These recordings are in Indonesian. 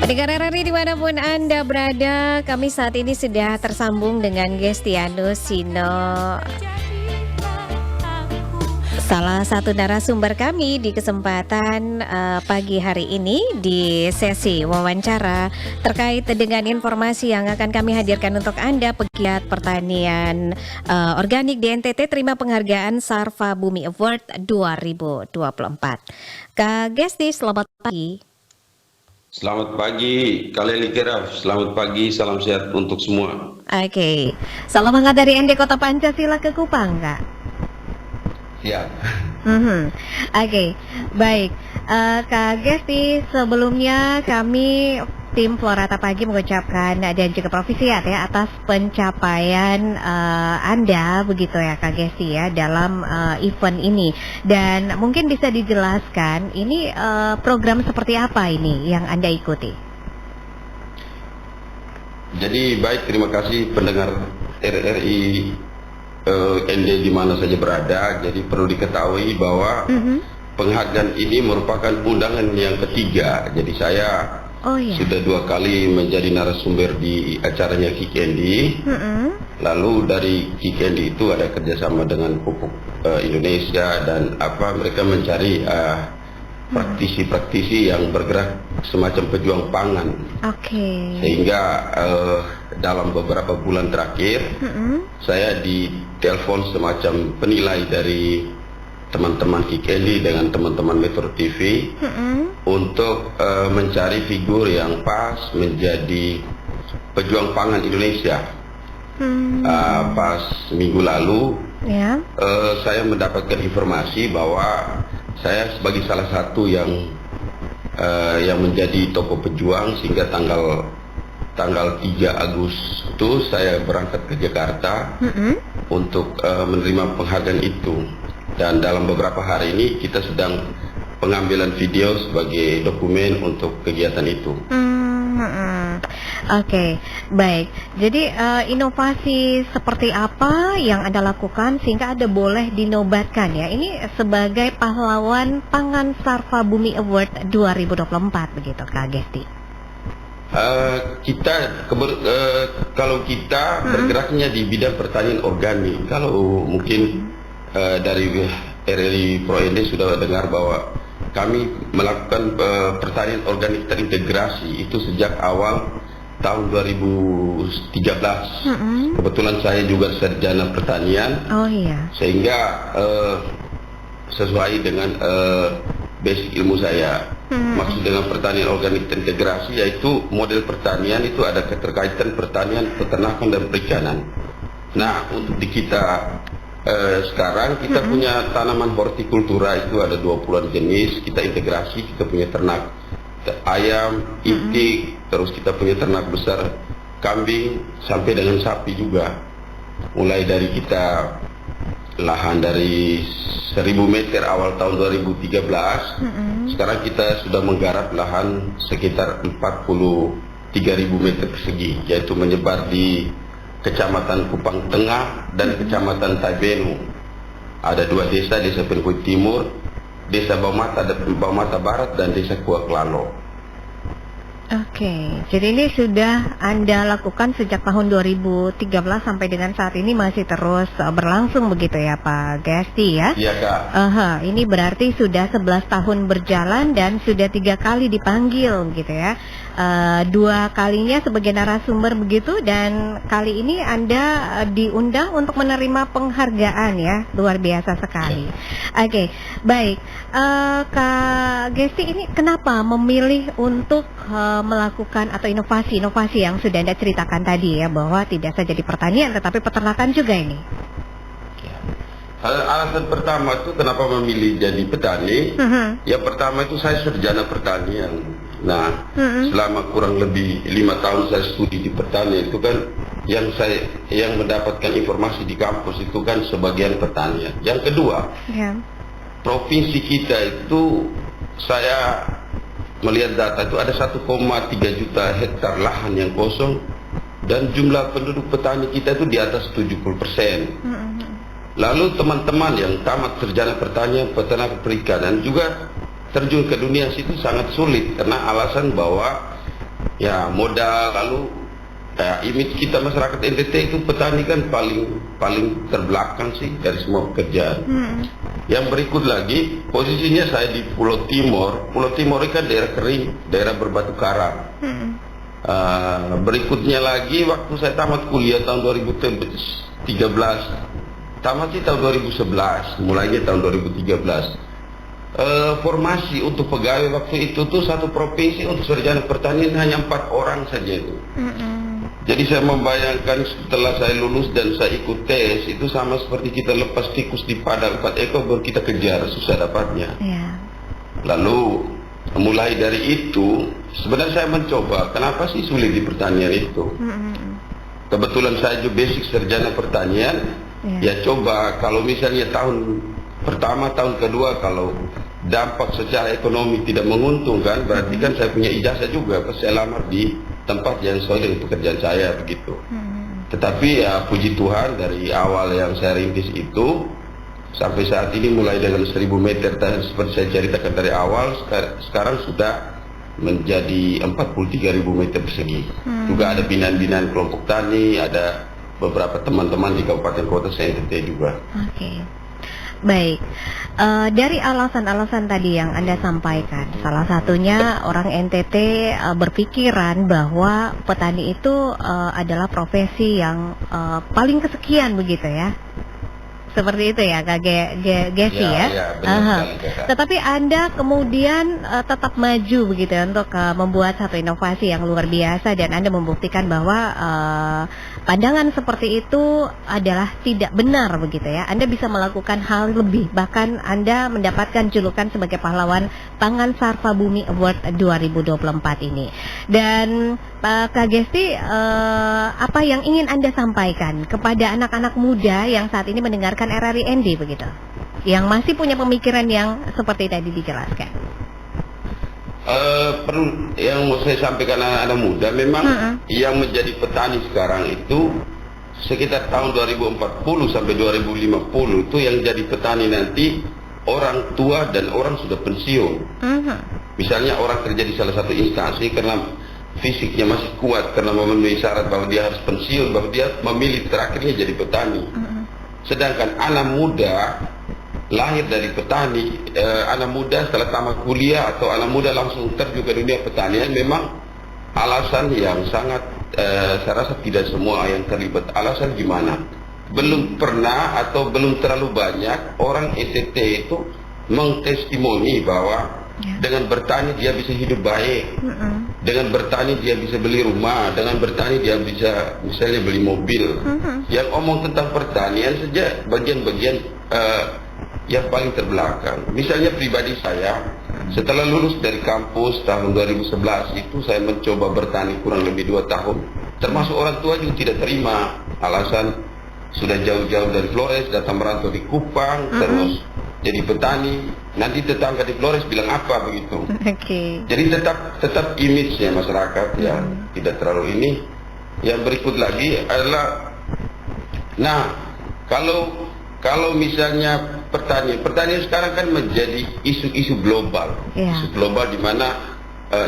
Pendengar RRI dimanapun Anda berada, kami saat ini sudah tersambung dengan Gestianus Sino, salah satu narasumber kami di kesempatan pagi hari ini di sesi wawancara terkait dengan informasi yang akan kami hadirkan untuk Anda. Pegiat pertanian organik di NTT terima penghargaan Sarva Bumi Award 2024. Kak Gesti, selamat pagi. Selamat pagi, kalian Kiraf. Selamat pagi, salam sehat untuk semua. Oke, salam hangat dari ND Kota Pancasila ke Kupang, Kak. Ya. Oke, baik. Kak Gesti, sebelumnya kami tim Florata Pagi mengucapkan dan juga Provisiat ya atas pencapaian Anda begitu ya Kak Gesti ya dalam event ini. Dan mungkin bisa dijelaskan ini program seperti apa ini yang Anda ikuti? Jadi baik, terima kasih pendengar RRI ND di mana saja berada. Jadi perlu diketahui bahwa penghargaan ini merupakan undangan yang ketiga. Jadi saya sudah 2 kali menjadi narasumber di acaranya Kikendi. Lalu dari Kikendi itu ada kerjasama dengan Pupuk Indonesia dan mereka mencari praktisi-praktisi yang bergerak semacam pejuang pangan. Sehingga dalam beberapa bulan terakhir saya ditelepon semacam penilai dari teman-teman Kikendi dengan teman-teman Metro TV untuk mencari figur yang pas menjadi pejuang pangan Indonesia. Pas minggu lalu saya mendapatkan informasi bahwa saya sebagai salah satu yang menjadi tokoh pejuang, sehingga tanggal 3 Agustus saya berangkat ke Jakarta untuk menerima penghargaan itu. Dan dalam beberapa hari ini kita sedang pengambilan video sebagai dokumen untuk kegiatan itu. Oke, baik. Jadi inovasi seperti apa yang Anda lakukan sehingga Anda boleh dinobatkan ya? Ini sebagai pahlawan Pangan Sarva Bumi Award 2024 begitu Kak Gesti. Kalau kita bergeraknya di bidang pertanian organik, kalau mungkin dari RRI Pro ND sudah dengar bahwa kami melakukan pertanian organik terintegrasi itu sejak awal tahun 2013. Kebetulan saya juga sarjana pertanian, sehingga sesuai dengan basic ilmu saya. Maksud dengan pertanian organik terintegrasi yaitu model pertanian itu ada keterkaitan pertanian, peternakan dan perikanan. Nah, untuk di kita sekarang kita punya tanaman hortikultura itu ada 20-an jenis. Kita integrasi, kita punya ternak ayam, itik, terus kita punya ternak besar kambing sampai dengan sapi juga. Mulai dari kita lahan dari 1000 meter awal tahun 2013, sekarang kita sudah menggarap lahan sekitar 43.000 meter persegi, yaitu menyebar di Kecamatan Kupang Tengah dan Kecamatan Taibenu. Ada 2 desa, Desa Penhui Timur, Desa Baumata Barat dan Desa Kuak Lalo. Oke, jadi ini sudah Anda lakukan sejak tahun 2013 sampai dengan saat ini masih terus berlangsung begitu ya Pak Gesti ya? Iya Kak. Ini berarti sudah 11 tahun berjalan dan sudah 3 kali dipanggil gitu ya. 2 kalinya sebagai narasumber begitu, dan kali ini Anda diundang untuk menerima penghargaan ya, luar biasa sekali. Oke, baik. Kak Gesti, ini kenapa memilih untuk melakukan atau inovasi-inovasi yang sudah Anda ceritakan tadi ya, bahwa tidak saja di pertanian tetapi peternakan juga ini? Alasan pertama itu kenapa memilih jadi petani. Yang pertama itu saya sarjana pertanian. Nah, selama kurang lebih 5 tahun saya studi di pertanian itu kan yang mendapatkan informasi di kampus itu kan sebagian pertanian. Yang kedua, provinsi kita itu saya melihat data itu ada 1,3 juta hektar lahan yang kosong dan jumlah penduduk petani kita itu di atas 70%. Lalu teman-teman yang tamat sarjana pertanian, peternak, perikanan juga terjun ke dunia situ sangat sulit karena alasan bahwa Ya, modal, lalu image kita masyarakat NTT itu petani kan paling terbelakang sih dari semua pekerjaan. Yang berikut lagi, posisinya saya di Pulau Timur. Pulau Timur ini kan daerah kering, daerah berbatu karang. Berikutnya lagi, waktu saya tamat kuliah tahun 2013, tamat sih tahun 2011, mulainya tahun 2013. Formasi untuk pegawai waktu itu tuh satu provinsi untuk sarjana pertanian hanya 4 orang saja itu. Jadi saya membayangkan setelah saya lulus dan saya ikut tes itu sama seperti kita lepas tikus di padang 4 ekor baru kita kejar, susah dapatnya. Lalu mulai dari itu sebenarnya saya mencoba kenapa sih sulit di pertanian itu. Kebetulan saya juga basic sarjana pertanian. Ya coba kalau misalnya tahun pertama, tahun kedua kalau dampak secara ekonomi tidak menguntungkan, berarti kan saya punya ijazah juga, saya lamar di tempat yang sesuai dengan pekerjaan saya begitu. Tetapi ya puji Tuhan dari awal yang saya rintis itu sampai saat ini mulai dengan 1000 meter seperti saya ceritakan dari awal, sekarang sudah menjadi 43.000 meter persegi. Juga ada binaan-binaan kelompok tani, ada beberapa teman-teman di kabupaten kota saya NTT juga. Baik, dari alasan-alasan tadi yang Anda sampaikan, salah satunya orang NTT berpikiran bahwa petani itu adalah profesi yang paling kesekian begitu ya. Seperti itu ya Kak Gesi ya. Tetapi Anda kemudian tetap maju begitu ya untuk membuat satu inovasi yang luar biasa dan Anda membuktikan bahwa pandangan seperti itu adalah tidak benar begitu ya. Anda bisa melakukan hal lebih, bahkan Anda mendapatkan julukan sebagai pahlawan Pangan Sarva Bumi Award 2024 ini. Dan Kak Gesti, apa yang ingin Anda sampaikan kepada anak-anak muda yang saat ini mendengarkan RRI begitu, yang masih punya pemikiran yang seperti tadi dijelaskan? Perlu yang mau saya sampaikan anak-anak muda, memang yang menjadi petani sekarang itu sekitar tahun 2040 sampai 2050 itu yang jadi petani nanti orang tua dan orang sudah pensiun. Misalnya orang kerja di salah satu instansi karena fisiknya masih kuat, karena memenuhi syarat bahwa dia harus pensiun, bahwa dia memilih terakhirnya jadi petani. Sedangkan anak muda lahir dari petani, anak muda setelah tamat kuliah atau anak muda langsung terjun ke dunia pertanian, memang alasan yang sangat saya rasa tidak semua yang terlibat. Alasan gimana? Belum pernah atau belum terlalu banyak orang NTT itu mengtestimoni bahwa dengan bertani dia bisa hidup baik, dengan bertani dia bisa beli rumah, dengan bertani dia bisa misalnya beli mobil. Yang omong tentang pertanian saja bagian-bagian yang paling terbelakang. Misalnya pribadi saya, setelah lulus dari kampus tahun 2011 itu saya mencoba bertani kurang lebih 2 tahun. Termasuk orang tua juga tidak terima, alasan sudah jauh-jauh dari Flores, datang merantau di Kupang, terus jadi petani. Nanti tetangga di Flores bilang apa begitu. Jadi tetap image-nya masyarakat yang tidak terlalu ini. Yang berikut lagi adalah, nah kalau misalnya pertanian sekarang kan menjadi isu-isu global, isu global di mana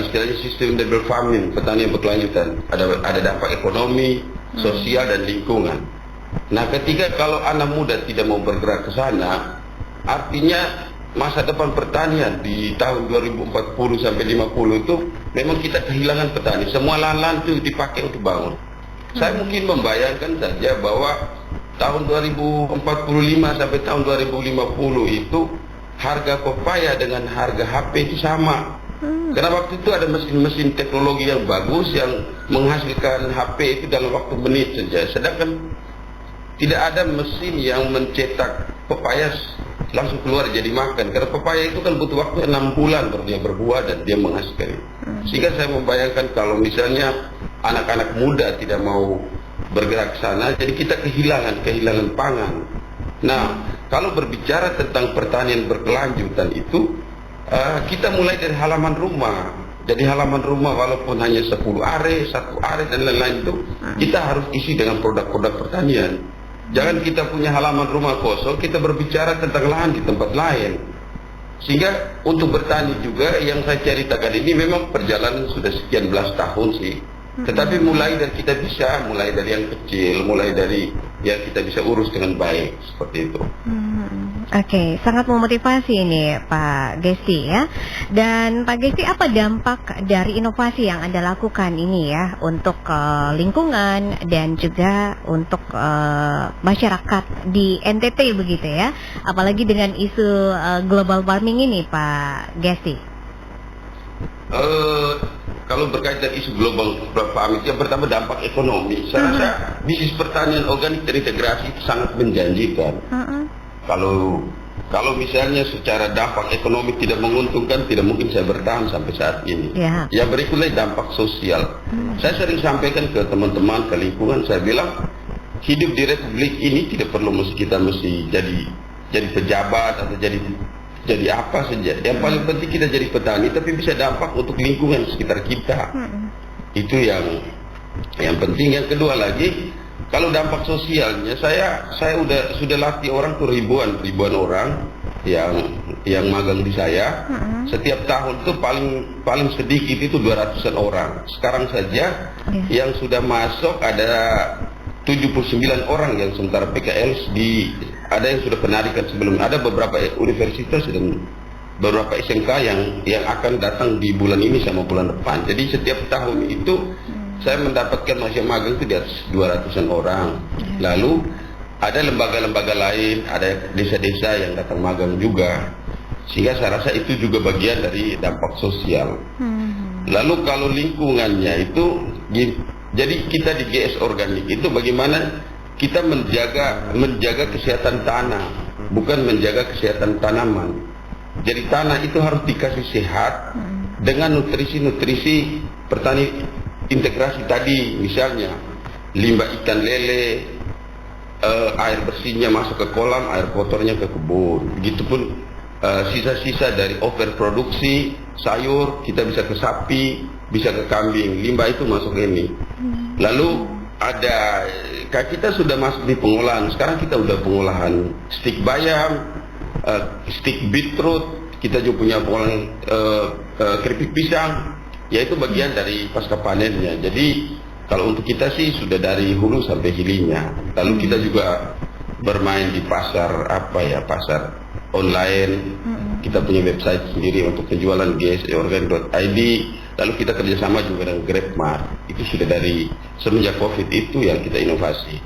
istilahnya sustainable farming, pertanian berkelanjutan, ada dampak ekonomi, sosial dan lingkungan. Nah, ketika kalau anak muda tidak mau bergerak ke sana, artinya masa depan pertanian di tahun 2040 sampai 50 itu memang kita kehilangan petani. Semua lahan itu dipakai untuk bangun. Saya mungkin membayangkan saja bahwa tahun 2045 sampai tahun 2050 itu harga pepaya dengan harga HP itu sama. Karena waktu itu ada mesin-mesin teknologi yang bagus yang menghasilkan HP itu dalam waktu menit saja. Sedangkan tidak ada mesin yang mencetak pepaya langsung keluar jadi makan. Karena pepaya itu kan butuh waktu 6 bulan baru dia berbuah dan dia menghasilkan. Sehingga saya membayangkan kalau misalnya anak-anak muda tidak mau bergerak ke sana, jadi kita kehilangan pangan. Nah, kalau berbicara tentang pertanian berkelanjutan itu, kita mulai dari halaman rumah. Jadi halaman rumah walaupun hanya 10 are, 1 are dan lain-lain itu, kita harus isi dengan produk-produk pertanian. Jangan kita punya halaman rumah kosong, kita berbicara tentang lahan di tempat lain. Sehingga untuk bertani juga yang saya ceritakan ini memang perjalanan sudah sekian belas tahun sih. Tetapi mulai dari kita bisa, mulai dari yang kecil, mulai dari yang kita bisa urus dengan baik, seperti itu. Oke, sangat memotivasi ini Pak Gesti ya. Dan Pak Gesti, apa dampak dari inovasi yang Anda lakukan ini ya untuk lingkungan dan juga untuk masyarakat di NTT begitu ya? Apalagi dengan isu global warming ini Pak Gesti. Kalau berkaitan isu global warming, yang pertama dampak ekonomi. Saya rasa bisnis pertanian organik terintegrasi sangat menjanjikan. Kalau misalnya secara dampak ekonomi tidak menguntungkan, tidak mungkin saya bertahan sampai saat ini. Yang berikutnya dampak sosial. Saya sering sampaikan ke teman-teman, ke lingkungan, saya bilang hidup di Republik ini tidak perlu kita mesti jadi pejabat atau jadi apa saja. Yang paling penting kita jadi petani, tapi bisa dampak untuk lingkungan sekitar kita. Itu yang penting. Yang kedua lagi, kalau dampak sosialnya, saya sudah latih orang tuh ribuan orang yang magang di saya. Setiap tahun tuh paling sedikit itu 200-an orang. Sekarang saja yang sudah masuk ada 79 orang yang sementara PKL ada yang sudah penarikan sebelum, ada beberapa universitas dan beberapa SMK yang akan datang di bulan ini sama bulan depan. Jadi setiap tahun itu saya mendapatkan mahasiswa magang itu di atas 200-an orang. Lalu ada lembaga-lembaga lain, ada desa-desa yang datang magang juga. Sehingga saya rasa itu juga bagian dari dampak sosial. Lalu kalau lingkungannya itu, jadi kita di GS Organik itu bagaimana kita menjaga kesehatan tanah, bukan menjaga kesehatan tanaman. Jadi tanah itu harus dikasih sehat dengan nutrisi-nutrisi pertanian integrasi tadi, misalnya limbah ikan lele, air bersihnya masuk ke kolam, air kotornya ke kebun. Begitupun sisa-sisa dari overproduksi sayur kita bisa ke sapi, bisa ke kambing, limbah itu masuk ini. Lalu kita sudah masuk di pengolahan. Sekarang kita udah pengolahan stik bayam, stik beetroot, kita juga punya pengolahan keripik pisang, yaitu bagian dari pasca panennya. Jadi kalau untuk kita sih sudah dari hulu sampai hilirnya. Lalu kita juga bermain di pasar pasar online. Kita punya website sendiri untuk penjualan gsorgan.id. Lalu kita kerjasama juga dengan GrabMart. Itu sudah dari semenjak COVID itu yang kita inovasi.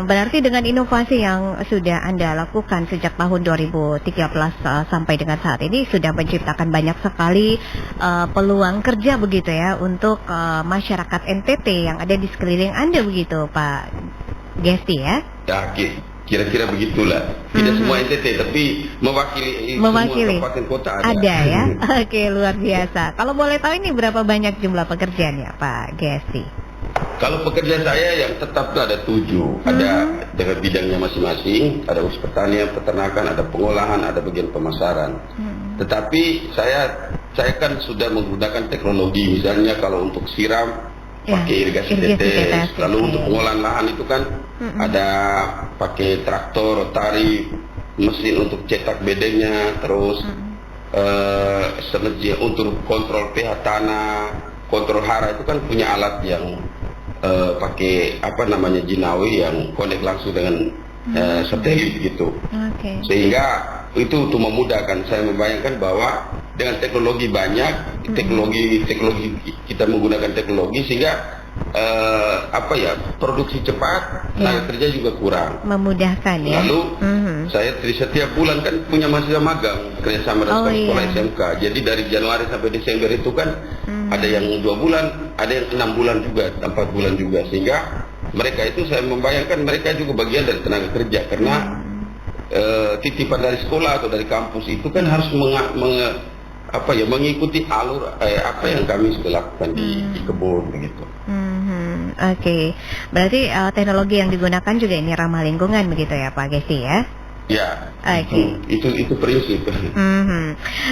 Berarti dengan inovasi yang sudah Anda lakukan sejak tahun 2013 sampai dengan saat ini sudah menciptakan banyak sekali peluang kerja begitu ya untuk masyarakat NTT yang ada di sekeliling Anda begitu Pak Gesti ya? Ya, kira-kira begitulah. Tidak semua NTT, tapi mewakili semua kabupaten kota ada ya? Oke, luar biasa. Kalau boleh tahu ini berapa banyak jumlah pekerjaannya Pak Gesti? Kalau pekerja saya yang tetap itu ada 7. Ada dengan bidangnya masing-masing. Ada urus pertanian, peternakan, ada pengolahan, ada bagian pemasaran. Tetapi saya kan sudah menggunakan teknologi. Misalnya kalau untuk siram pakai irigasi tetes. Lalu untuk pengolahan lahan itu kan ada pakai traktor, rotari, mesin untuk cetak bedengnya, terus untuk kontrol pH tanah, kontrol hara itu kan punya alat yang pakai jinawi yang connect langsung dengan satelit gitu. Sehingga itu untuk memudahkan. Saya membayangkan bahwa dengan teknologi banyak, teknologi kita menggunakan teknologi sehingga produksi cepat, tenaga kerja juga kurang. Memudahkan ya. Lalu saya setiap bulan kan punya mahasiswa magang kerjasama dengan sekolah SMK. Jadi dari Januari sampai Desember itu kan ada yang 2 bulan, ada yang 6 bulan juga, 4 bulan juga. Sehingga mereka itu saya membayangkan mereka juga bagian dari tenaga kerja karena titipan dari sekolah atau dari kampus itu kan harus mengikuti alur apa yang kami sudah lakukan di kebun begitu. Oke. Berarti teknologi yang digunakan juga ini ramah lingkungan begitu ya Pak Gesti ya? Ya. Itu prinsip.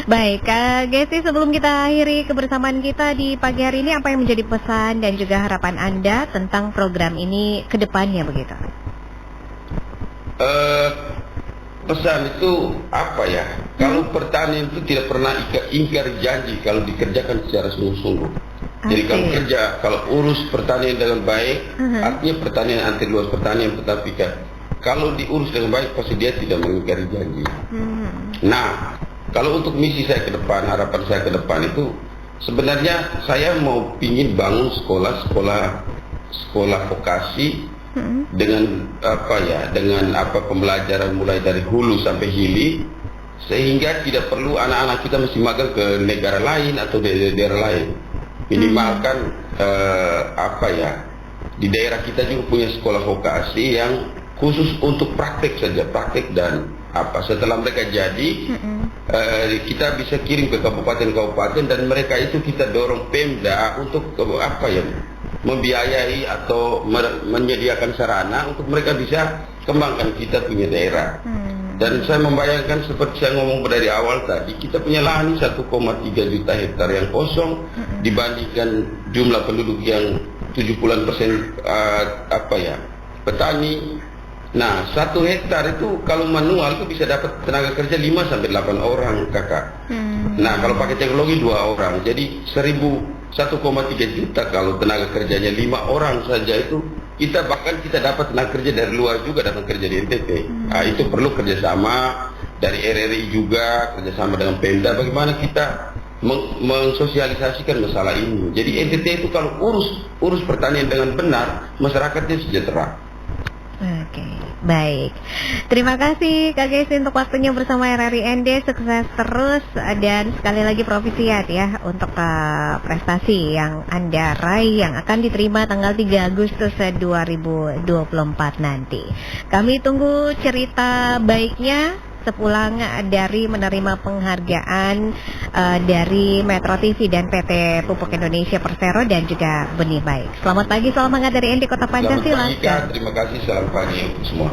Baik, Kak Gesti, sebelum kita akhiri kebersamaan kita di pagi hari ini, apa yang menjadi pesan dan juga harapan Anda tentang program ini ke depannya begitu? pesan itu apa ya? Kalau pertanian itu tidak pernah ingkar janji kalau dikerjakan secara sungguh-sungguh. Jadi kalau urus pertanian dengan baik, artinya pertanian anti luas pertanian, tetapi kalau diurus dengan baik pasti dia tidak mengingkari janji. Nah, kalau untuk misi saya ke depan, harapan saya ke depan itu sebenarnya saya mau pingin bangun sekolah vokasi dengan pembelajaran mulai dari hulu sampai hilir, sehingga tidak perlu anak-anak kita mesti magang ke negara lain atau daerah lain. Minimalkan di daerah kita juga punya sekolah vokasi yang khusus untuk praktek saja, praktek dan setelah mereka jadi kita bisa kirim ke kabupaten-kabupaten dan mereka itu kita dorong Pemda untuk membiayai atau menyediakan sarana untuk mereka bisa kembangkan kita punya daerah. Dan saya membayangkan seperti saya ngomong dari awal tadi, kita punya lahan 1,3 juta hektar yang kosong dibandingkan jumlah penduduk yang 70% petani. Nah, 1 hektar itu kalau manual itu bisa dapat tenaga kerja 5 sampai 8 orang, Kakak. Nah, kalau pakai teknologi 2 orang. Jadi 1,3 juta kalau tenaga kerjanya 5 orang saja itu kita dapat tenaga kerja dari luar juga datang kerja di NTT. Itu perlu kerjasama dari RRI juga, kerjasama dengan Pemda. Bagaimana kita mensosialisasikan masalah ini. Jadi NTT itu kalau urus pertanian dengan benar, masyarakatnya sejahtera. Oke, baik. Terima kasih Kak Gesi untuk waktunya bersama RRI ND. Sukses terus dan sekali lagi profisiat ya untuk prestasi yang Anda raih yang akan diterima tanggal 3 Agustus 2024 nanti. Kami tunggu cerita baiknya sepulang dari menerima penghargaan dari Metro TV dan PT Pupuk Indonesia Persero dan juga Benih Baik. Selamat pagi, salam hangat dari ND Kota Pancasila. Selamat pagi, terima kasih, selamat pagi untuk semua.